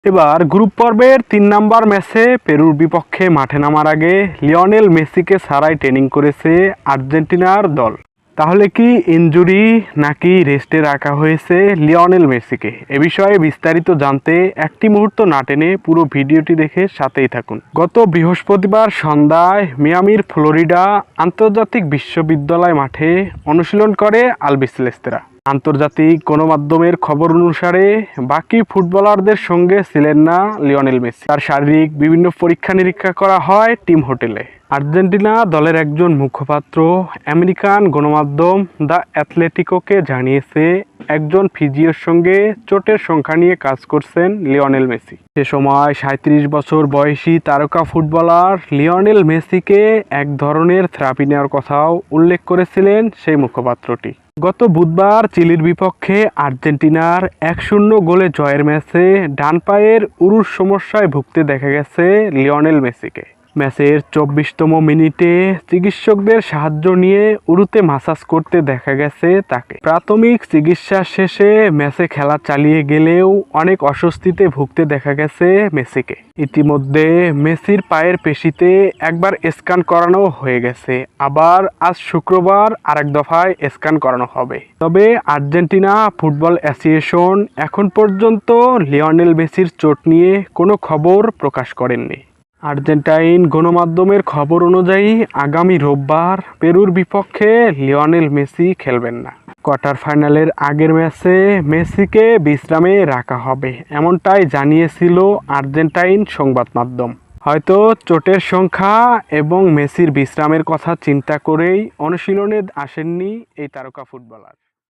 এবার গ্রুপ পর্বের ৩ নম্বর ম্যাচে পেরুর বিপক্ষে মাঠে নামার আগে লিওনেল মেসিকে ছাড়াই ট্রেনিং করেছে আর্জেন্টিনার দল। তাহলে কি ইনজুরি নাকি রেস্টে রাখা হয়েছে লিওনেল মেসিকে? এ বিষয়ে বিস্তারিত জানতে একটি মুহূর্ত না টেনে পুরো ভিডিওটি দেখে সাথেই থাকুন। গত বৃহস্পতিবার সন্ধ্যায় মিয়ামির ফ্লোরিডা আন্তর্জাতিক বিশ্ববিদ্যালয় মাঠে অনুশীলন করে আলবিসেলেস্তেরা। আন্তর্জাতিক গণমাধ্যমের খবর অনুসারে বাকি ফুটবলারদের সঙ্গে ছিলেন না লিওনেল মেসি। তার শারীরিক বিভিন্ন পরীক্ষা নিরীক্ষা করা হয় টিম হোটেলে। আর্জেন্টিনা দলের একজন মুখপাত্র আমেরিকান গণমাধ্যম দ্য অ্যাথলেটিকোকে জানিয়েছে, একজন ফিজিওর সঙ্গে চোটের সংখ্যা নিয়ে কাজ করছেন লিওনেল মেসি। সে সময় ৩৭ বছর বয়সী তারকা ফুটবলার লিওনেল মেসিকে এক ধরনের থেরাপি নেওয়ার কথাও উল্লেখ করেছিলেন সেই মুখপাত্রটি। গত বুধবার চিলির বিপক্ষে আর্জেন্টিনার ১-০ গোলে জয়ের ম্যাচে ডান পায়ের উরুর সমস্যায় ভুগতে দেখা গেছে লিওনেল মেসিকে। ম্যাচের ২৪তম মিনিটে চিকিৎসকদের সাহায্য নিয়ে উরুতে মাসাজ করতে দেখা গেছে তাকে। প্রাথমিক চিকিৎসা শেষে ম্যাচে খেলা চালিয়ে গেলেও অনেক অস্বস্তিতে ভুগতে দেখা গেছে মেসিকে। ইতিমধ্যে মেসির পায়ের পেশিতে একবার স্ক্যান করানো হয়ে গেছে, আবার আজ শুক্রবার আরেক দফায় স্ক্যান করানো হবে। তবে আর্জেন্টিনা ফুটবল অ্যাসোসিয়েশন এখন পর্যন্ত লিওনেল মেসির চোট নিয়ে কোনো খবর প্রকাশ করেননি। আর্জেন্টাইন গণমাধ্যমের খবর অনুযায়ী আগামী রোববার পেরুর বিপক্ষে লিওনেল মেসি খেলবেন না। কোয়ার্টার ফাইনালের আগের ম্যাচে মেসিকে বিশ্রামে রাখা হবে, এমনটাই জানিয়েছিল আর্জেন্টাইন সংবাদ মাধ্যম। হয়তো চোটের সংখ্যা এবং মেসির বিশ্রামের কথা চিন্তা করেই অনুশীলনে আসেননি এই তারকা ফুটবলার।